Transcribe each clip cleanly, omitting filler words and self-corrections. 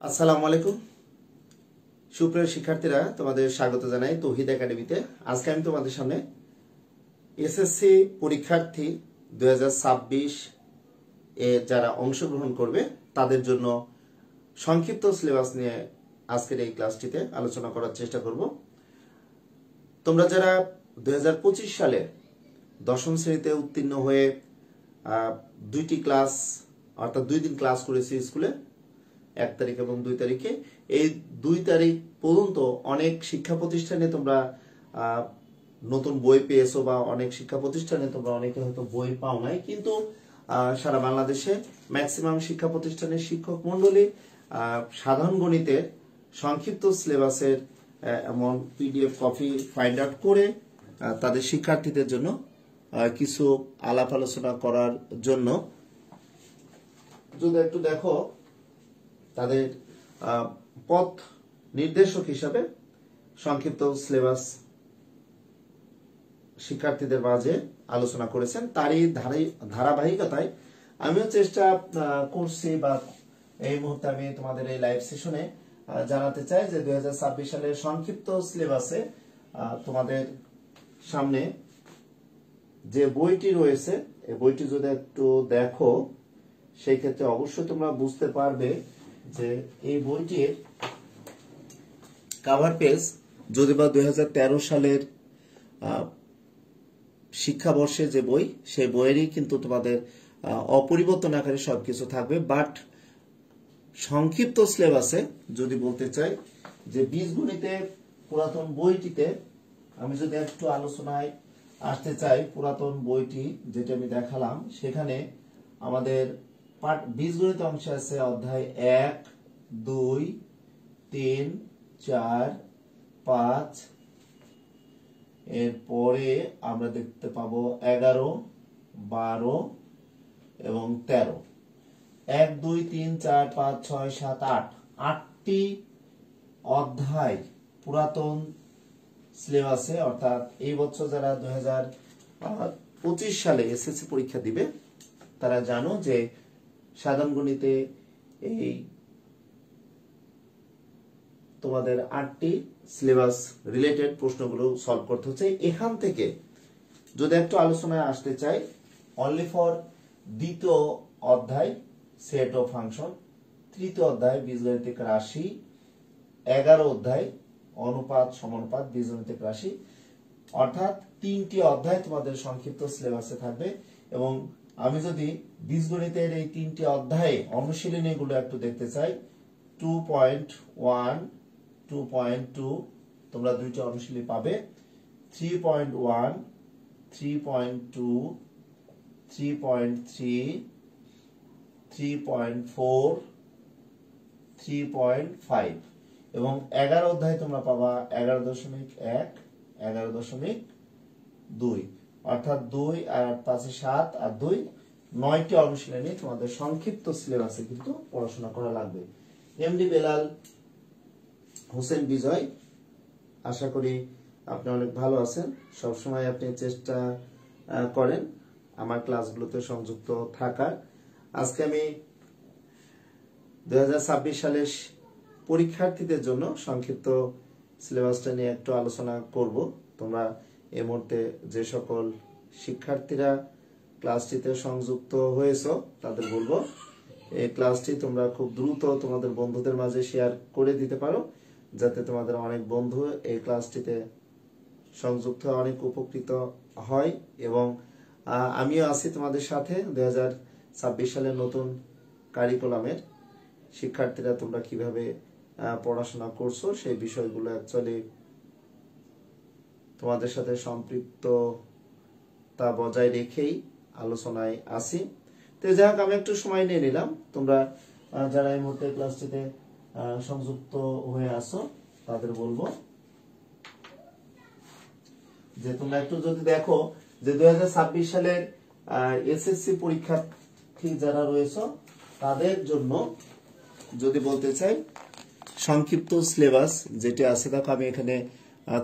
আসসালামু আলাইকুম সুপ্রিয় শিক্ষার্থীরা, তোমাদের স্বাগত জানাই তৌহিদ একাডেমিতে। আজকে আমি তোমাদের সামনে এসএসসি পরীক্ষার্থী 2026 এ যারা অংশগ্রহণ করবে তাদের জন্য সংক্ষিপ্ত সিলেবাস নিয়ে আজকের এই ক্লাসটিতে আলোচনা করার চেষ্টা করব। তোমরা যারা 2025 সালে দশম শ্রেণীতে উত্তীর্ণ হয়ে দুইটি ক্লাস অর্থাৎ 2 দিন ক্লাস করেছি স্কুলে, 1 তারিখ এবং 2 তারিখে, এই 2 তারিখ পর্যন্ত অনেক শিক্ষা প্রতিষ্ঠানে তোমরা নতুন বই পেয়েছো বা অনেক শিক্ষা প্রতিষ্ঠানে তোমরা অনেকে হয়তো বই পাও নাই, কিন্তু সারা বাংলাদেশে ম্যাক্সিমাম শিক্ষা প্রতিষ্ঠানের শিক্ষক মন্ডলী সাধারণ গণিতের সংক্ষিপ্ত সিলেবাসের এমন পিডিএফ কপি ফাইন্ড আউট করে তাদের শিক্ষার্থীদের জন্য কিছু আলাপ আলোচনা করার জন্য যদি একটু দেখো, তাদের পথ নির্দেশক হিসাবে সংক্ষিপ্ত সিলেবাস শিক্ষার্থীদের মাঝে আলোচনা করেছেন। তারই ধারাবাহিকতায় আমিও চেষ্টা করছি বা এই মুহূর্তে আমি তোমাদের এই লাইভ সেশনে জানাতে চাই যে 2026 সালের সংক্ষিপ্ত সিলেবাসে তোমাদের সামনে যে বইটি রয়েছে, এই বইটি যদি একটু দেখো সেই ক্ষেত্রে অবশ্যই তোমরা বুঝতে পারবে যে এই বইটির কভার পেজ যদি বা 2013 সালের শিক্ষাবর্ষে যে বই, সেই বইয়েরই কিন্তু তোমাদের অপরিবর্তন আকারে সবকিছু থাকবে। বাট সংক্ষিপ্ত সিলেবাসে যদি বলতে চাই যে বীজগণিতে পুরাতন বইটিতে আমি যদি একটু আলোচনায় আসতে চাই, পুরাতন বইটি যেটা আমি দেখালাম সেখানে আমাদের বীজগণিত অংশে আছে অধ্যায় 1, 2, 3, 4, 5, এরপরে আমরা দেখতে পাবো 11, 12 এবং 13, 1, 2, 3, 4, 5, 6, 7, 8, 8টি অধ্যায় পুরাতন সিলেবাসে, অর্থাৎ এই বছর যারা 2025 সালে এসএসসি পরীক্ষা দিবে তারা জানো যে সাধারণ গণিতে এই তোমাদের 8টি সিলেবাস রিলেটেড প্রশ্নগুলো সলভ করতে হচ্ছে। এখান থেকে যদি একটু আলোচনায় আসতে চাই, অনলি ফর দ্বিতীয় অধ্যায় সেট অফ ফাংশন, তৃতীয় অধ্যায় বীজগণিতিক রাশি, 11 অধ্যায় অনুপাত সমানুপাত বীজগণিতিক রাশি, অর্থাৎ 3টি অধ্যায় তোমাদের সংক্ষিপ্ত সিলেবাসে থাকবে। এবং আমি যদি বীজগণিতের এই 3টি অধ্যায়ে অনুশীলনীগুলো একটু দেখতে চাই, 2.1, 2.2 তোমরা 2টি অনুশীলনী পাবে, 3.1, 3.2, 3.3, 3.4, 3.5 এবং 11 অধ্যায় তোমরা পাবা 11.1, 11.2, অর্থাৎ 2 আর 5 7 আর 2 9টি অনুশীলনী তোমাদের সংক্ষিপ্ত সিলেবাসে কিন্তু পড়াশোনা করা লাগবে। এমডি বেলাল হোসেন বিজয়, আশা করি আপনি অনেক ভালো আছেন। সবসময় আপনি চেষ্টা করেন আমার ক্লাসগুলোতে সংযুক্ত থাকার। আজকে আমি 2026 সালের পরীক্ষার্থীদের জন্য সংক্ষিপ্ত সিলেবাসটা নিয়ে একটু আলোচনা করব। তোমরা এই মুহূর্তে যে সকল শিক্ষার্থীরা ক্লাসটিতে সংযুক্ত হয়েছো তাদের বলবো এই ক্লাসটি তোমরা খুব দ্রুত তোমাদের বন্ধুদের মাঝে শেয়ার করে দিতে পারো, যাতে তোমাদের অনেক বন্ধু এই ক্লাসটিতে সংযুক্ত অনেক উপকৃত হয়। এবং আমিও আছি তোমাদের সাথে 2026 সালের নতুন কারিকুলামের শিক্ষার্থীরা তোমরা কিভাবে পড়াশোনা করছো সেই বিষয়গুলো অ্যাকচুয়ালি তোমাদের সাথে সম্পৃক্ততা বজায় রেখেই আলোচনায় আসি। তো যাই হোক, আমি একটু সময় নিয়ে নিলাম। তোমরা যারা এই মুহূর্তে ক্লাসটিতে সংযুক্ত হয়ে আসো তাদের বলবো যে তোমরা একটু যদি দেখো যে 2026 সালের এসএসসি পরীক্ষার্থী যারা রয়েছে তাদের জন্য যদি বলতে চাই সংক্ষিপ্ত সিলেবাস যেটি আছে, দেখো আমি এখানে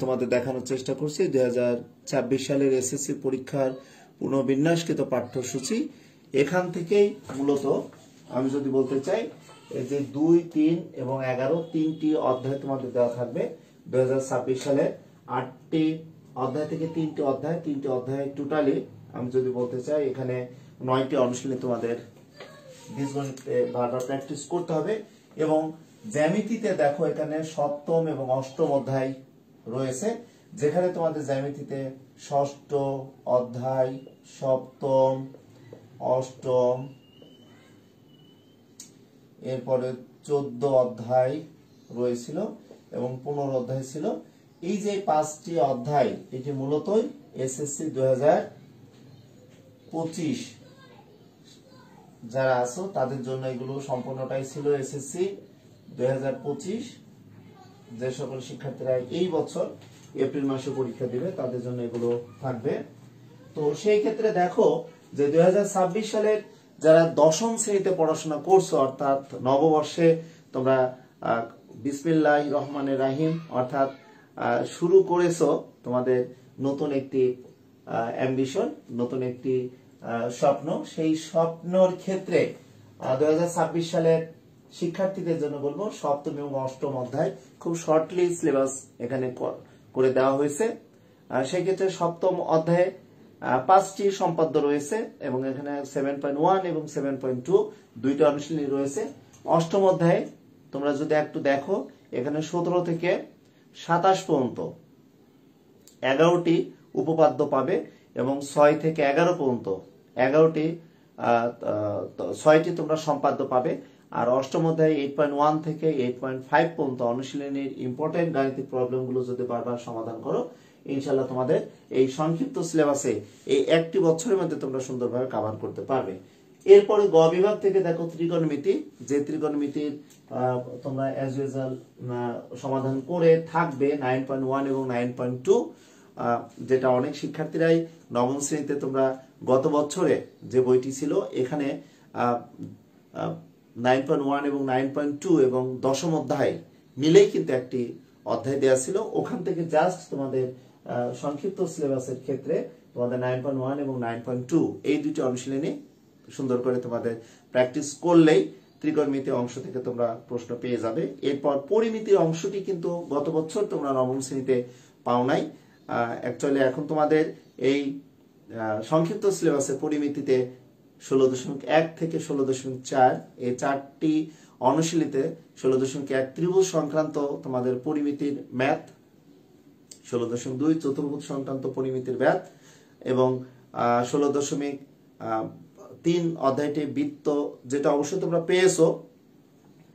তোমাদের দেখানোর চেষ্টা করছি 2026 সালের এসএসসি পরীক্ষার পুনর্বিন্যাসকৃত পাঠ্যসূচি। এখান থেকেই মূলত আমি যদি বলতে চাই এই যে 2, 3 এবং 11 তিনটি অধ্যায় তোমাদের দেওয়া থাকবে 2026 সালে 8টি অধ্যায় থেকে তিনটি অধ্যায় টোটালি আমি যদি বলতে চাই এখানে 9টি অনুশীলনী তোমাদের বীজগণিতে বারবার প্র্যাকটিস করতে হবে। এবং জ্যামিতিতে দেখো এখানে সপ্তম এবং অষ্টম অধ্যায় রয়েছে, যেখানে তোমাদের জ্যামিতিতে ষষ্ঠ অধ্যায়, সপ্তম, অষ্টম, এরপরে 14 অধ্যায় রয়েছিল এবং 15 অধ্যায় ছিল। এই যে 5টি অধ্যায় এটি মূলত এসএসসি 2025 যারা আছো তাদের জন্য এগুলো সম্পূর্ণটাই ছিল এসএসসি 2025। যে সকল শিক্ষার্থীরা এই বছর এপ্রিল মাসে পরীক্ষা দিবে তাদের জন্য এগুলো থাকবে। তো সেই ক্ষেত্রে দেখো যে 2026 সালের যারা দশম শ্রেণীতে পড়াশোনা করছো, অর্থাৎ নববর্ষে তোমরা বিসমিল্লাহির রহমানির রহিম অর্থাৎ শুরু করেছো তোমাদের নতুন একটি অ্যাম্বিশন, নতুন একটি স্বপ্ন। সেই স্বপ্নর ক্ষেত্রে 2026 সালের শিক্ষার্থীদের জন্য বলবো সপ্তম এবং অষ্টম অধ্যায় খুব শর্টলি সিলেবাস এখানে করে দেওয়া হয়েছে। সেই ক্ষেত্রে সপ্তম অধ্যায়ে 5টি সম্পাদ্য রয়েছে এবং এখানে 7.1 এবং 7.2 দুইটা অনুশীলনী রয়েছে। অষ্টম অধ্যায়ে তোমরা যদি একটু দেখো এখানে 17 থেকে 27 পর্যন্ত 11টি উপপাদ্য পাবে এবং 6 থেকে 11 পর্যন্ত 6টি তোমরা সম্পাদ্য পাবে। আর অষ্টম অধ্যায়ে 8.1 থেকে 8.5 পর্যন্ত অনুশীলনীর ইম্পর্টেন্ট গাণিতিক প্রবলেমগুলো যদি বারবার সমাধান করো, ইনশাআল্লাহ তোমাদের এই সংক্ষিপ্ত সিলেবাসে এই একটি বছরের মধ্যে তোমরা সুন্দরভাবে কভার করতে পারবে। এরপরে গ বিভাগ থেকে দেখো ত্রিকোণমিতি, যে ত্রিকোণমিতির তোমরা অ্যাজ ইউজুয়াল সমাধান করে থাকবে 9.1 এবং 9.2, যেটা অনেক শিক্ষার্থীরাই নবম শ্রেণীতে তোমরা গত বছরে যে বইটি ছিল এখানে 9.1 এবং 9.2 এবং দশম অধ্যায় মিলেই কিন্তু একটি অধ্যায় দেওয়া ছিল। ওখান থেকে জাস্ট তোমাদের সংক্ষিপ্ত সিলেবাসের ক্ষেত্রে তোমাদের 9.1 এবং 9.2 এই দুটি অনুশীলনী সুন্দর করে তোমাদের প্র্যাকটিস করলেই ত্রিকোণমিতি অংশ থেকে তোমরা প্রশ্ন পেয়ে যাবে। এরপর পরিমিতির অংশটি কিন্তু গত বছর তোমরা নবম শ্রেণীতে পাও নাই। অ্যাকচুয়ালি এখন তোমাদের এই সংক্ষিপ্ত সিলেবাসে পরিমিতিতে 16.1 থেকে 16.4 এই 4টি অনুশীলনীতে 16.1 ত্রিভুজ সংক্রান্ত তোমাদের পরিমিতির ম্যাথ, 16.2 চতুর্ভুজ সংক্রান্ত পরিমিতির ম্যাথ এবং 16.3 অধ্যায়টি বৃত্ত, যেটা অবশ্যই তোমরা পেয়েছো,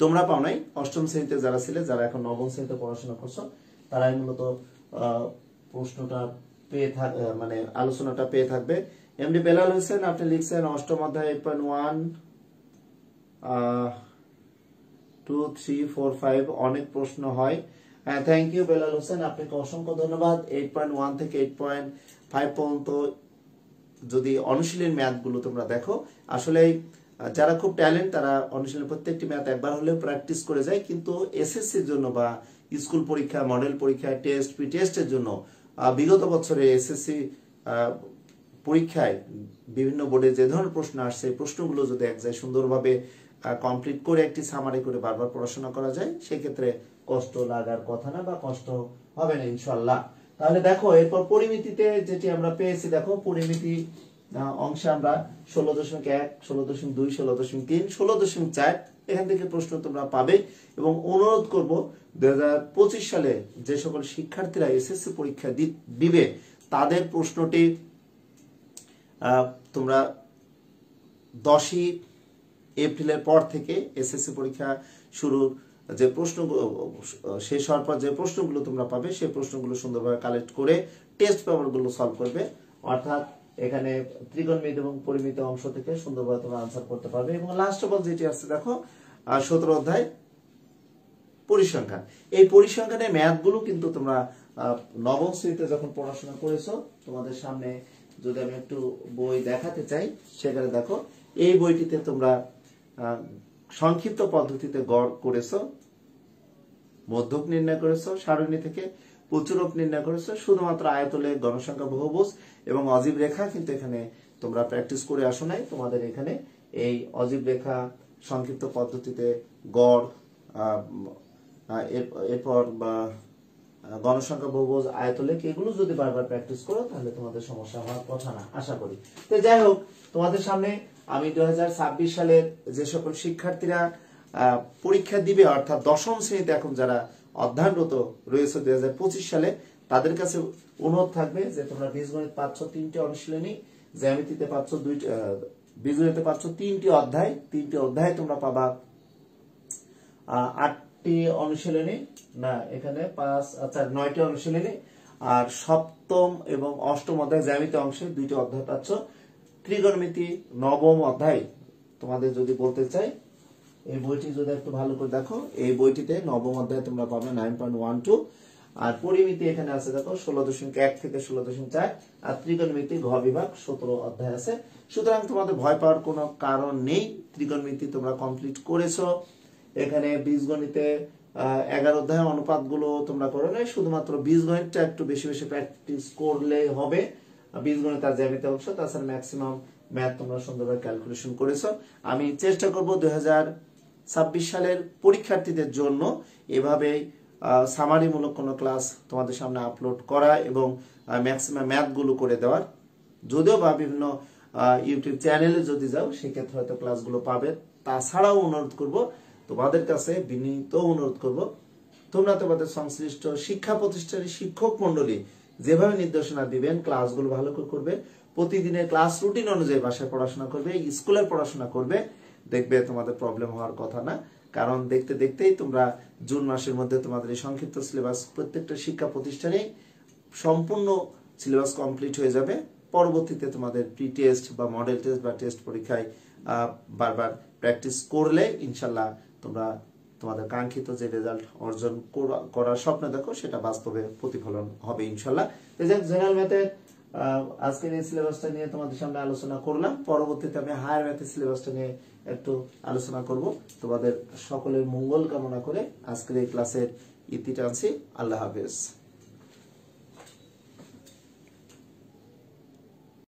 তোমরা পাও নাই অষ্টম শ্রেণীতে যারা ছিলে, যারা এখন নবম শ্রেণীতে পড়াশোনা করছো তারাই মূলত প্রশ্নটা পেয়ে মানে আলোচনাটা পেয়ে থাকবে। এমডি বেলাল হোসেন আপনি লিখছেন অষ্টম অধ্যায় 8.1 2 3 4 5 অনেক প্রশ্ন হয়। হ্যাঁ, থ্যাংক ইউ বেলাল হোসেন, আপনাকে অসংখ্য ধন্যবাদ। 8.1 থেকে 8.5 পর্যন্ত যদি অনুশীলন ম্যাথ গুলো তোমরা দেখো, আসলে যারা খুব ট্যালেন্ট তারা অনুশীলন প্রত্যেকটি ম্যাথ একবার হলেও প্র্যাকটিস করে যায়, কিন্তু এসএসসির জন্য বা স্কুল পরীক্ষা, মডেল পরীক্ষা, টেস্ট, প্রি টেস্টের জন্য বিগত বছরে এসএসসি পরীক্ষায় বিভিন্ন বোর্ডে যে ধরনের প্রশ্ন আসছে প্রশ্নগুলো যদি এক যায় সুন্দরভাবে কমপ্লিট করে একটি সামারি করে বারবার পড়াশোনা করা যায়, সেক্ষেত্রে কষ্ট লাগার কথা না বা কষ্ট হবে না ইনশাআল্লাহ। তাহলে দেখো এরপর পরিমিতিতে যেটি আমরা পেয়েছি, দেখো পরিমিতি অংশে আমরা 16.1 16.2 16.3 16.4 এখান থেকে প্রশ্ন তোমরা পাবে। এবং অনুরোধ করব 2025 সালে যে সকল শিক্ষার্থীরা এসএসসি পরীক্ষা দিবে তাদের প্রশ্নটি তোমরা 10ই এপ্রিলের পর থেকে এসএসসি পরীক্ষা শুরুর যে প্রশ্নগুলো শেষ হওয়ার পর যে প্রশ্নগুলো তোমরা পাবে সেই প্রশ্নগুলো সুন্দরভাবে কালেক্ট করে টেস্ট পেপারগুলো সলভ করবে, অর্থাৎ এখানে ত্রিকোণমিতি এবং পরিমিতি অংশ থেকে সুন্দরভাবে তোমরা আনসার করতে পারবে। এবং লাস্ট অফ অল যেটি আসছে দেখো 17 অধ্যায় পরিসংখ্যান, এই পরিসংখ্যানের ম্যাথগুলো কিন্তু তোমরা নবম শ্রেণীতে যখন পড়াশোনা করেছো, তোমাদের সামনে যদি আমি একটু বই দেখাতে চাই, সেখানে দেখো এই বইটিতে তোমরা সংক্ষিপ্ত পদ্ধতিতে গড় করেছো, মধ্যক নির্ণয় করেছো, সারণী থেকে প্রচুরক নির্ণয় করেছো, শুধুমাত্র আয়তলে গণসংখ্যা বহুভুজ এবং অজীব রেখা কিন্তু এখানে তোমরা প্র্যাকটিস করে আসো নাই। তোমাদের এখানে এই অজীব রেখা সংক্ষিপ্ত পদ্ধতিতে গড়, এরপর বা গণসংখ্যা, বহুভুজ, আয়তলেখ, এগুলো যদি বারবার প্র্যাকটিস করো তাহলে তোমাদের সমস্যা হওয়ার কথা না, আশা করি। তো যাই হোক, তোমাদের সামনে আমি 2026 সালের যে সকল শিক্ষার্থীরা পরীক্ষা দিবে, অর্থাৎ দশম শ্রেণীতে এখন যারা অধ্যয়নরত রয়েছে 2025 সালে, তাদের কাছে অনুরোধ থাকবে যে তোমরা বীজগণিত পাচ্ছ 3টি অনুশীলনী, জ্যামিতিতে পাচ্ছ বীজগণিতে পাচ্ছ 3টি অধ্যায়, 3টি অধ্যায় তোমরা পাবা 8টি অনুশীলনী, না এখানে 9টি অনুশীলনী, আর সপ্তম এবং অষ্টম অধ্যায় জ্যামিতি অংশে 2টি অধ্যায় পাচ্ছ। ত্রিকোণমিতি নবম অধ্যায় তোমাদের যদি বলতে চাই, এই বইটি যদি একটু ভালো করে দেখো, এই বইটিতে নবম অধ্যায় তোমরা পাবে 9.12। আর পরিমিতি এখানে আছে দেখো 16.1 থেকে 16.4, আর ত্রিকোণমিতি ঘ বিভাগ 17 অধ্যায় আছে। সুতরাং তোমাদের ভয় পাওয়ার কোনো কারণ নেই, ত্রিকোণমিতি তোমরা কমপ্লিট করেছো। এখানে বীজগণিতে 11 অধ্যায় অনুপাতগুলো তোমরা করো না, শুধুমাত্র বীজগণিতটা একটু বেশি বেশি প্র্যাকটিস করলেই হবে। বীজগণিত আর জ্যামিতি অংশ, তাছাড়া ম্যাক্সিমাম ম্যাথ তোমরা সুন্দরভাবে ক্যালকুলেশন করেছো। আমি চেষ্টা করব 2026 সালের পরীক্ষার্থীদের জন্য এভাবে সামারিমূলক কোনো ক্লাস তোমাদের সামনে আপলোড করা এবং ম্যাক্সিমাম ম্যাথগুলো করে দেওয়ার। যদিও বা বিভিন্ন ইউটিউব চ্যানেলে যদি যাও সেক্ষেত্রে হয়তো ক্লাসগুলো পাবে। তাছাড়াও অনুরোধ করব তোমাদের কাছে, বিনীত অনুরোধ করব, তোমরা তোমাদের সংশ্লিষ্ট শিক্ষা প্রতিষ্ঠানের শিক্ষক মন্ডলী যেভাবে নির্দেশনা দিবেন ক্লাসগুলো ভালো করে করবে, প্রতিদিনের ক্লাস রুটিন অনুযায়ী বাসায় পড়াশোনা করবে, স্কুলের পড়াশোনা করবে, দেখবে তোমাদের প্রবলেম হওয়ার কথা না। কারণ দেখতে দেখতেই তোমরা জুন মাসের মধ্যে তোমাদের এই সংক্ষিপ্ত সিলেবাস প্রত্যেকটা শিক্ষা প্রতিষ্ঠানে সম্পূর্ণ সিলেবাস কমপ্লিট হয়ে যাবে। পরবর্তীতে তোমাদের প্রি টেস্ট বা মডেল টেস্ট বা টেস্ট পরীক্ষায় বারবার প্র্যাকটিস করলে ইনশাল্লাহ তোমরা তোমাদের কাঙ্ক্ষিত যে রেজাল্ট অর্জন করার স্বপ্ন দেখো সেটা বাস্তবে প্রতিফলন হবে ইনশাল্লাহ। জেনারেল ম্যাথের আজকের এই সিলেবাসটা নিয়ে তোমাদের সামনে আলোচনা করলাম। পরবর্তীতে আমি হায়ার ম্যাথের সিলেবাসটা নিয়ে একটু আলোচনা করব। তোমাদের সকলের মঙ্গল কামনা করে আজকের এই ক্লাসের ইতি টানছি। আল্লাহ হাফেজ।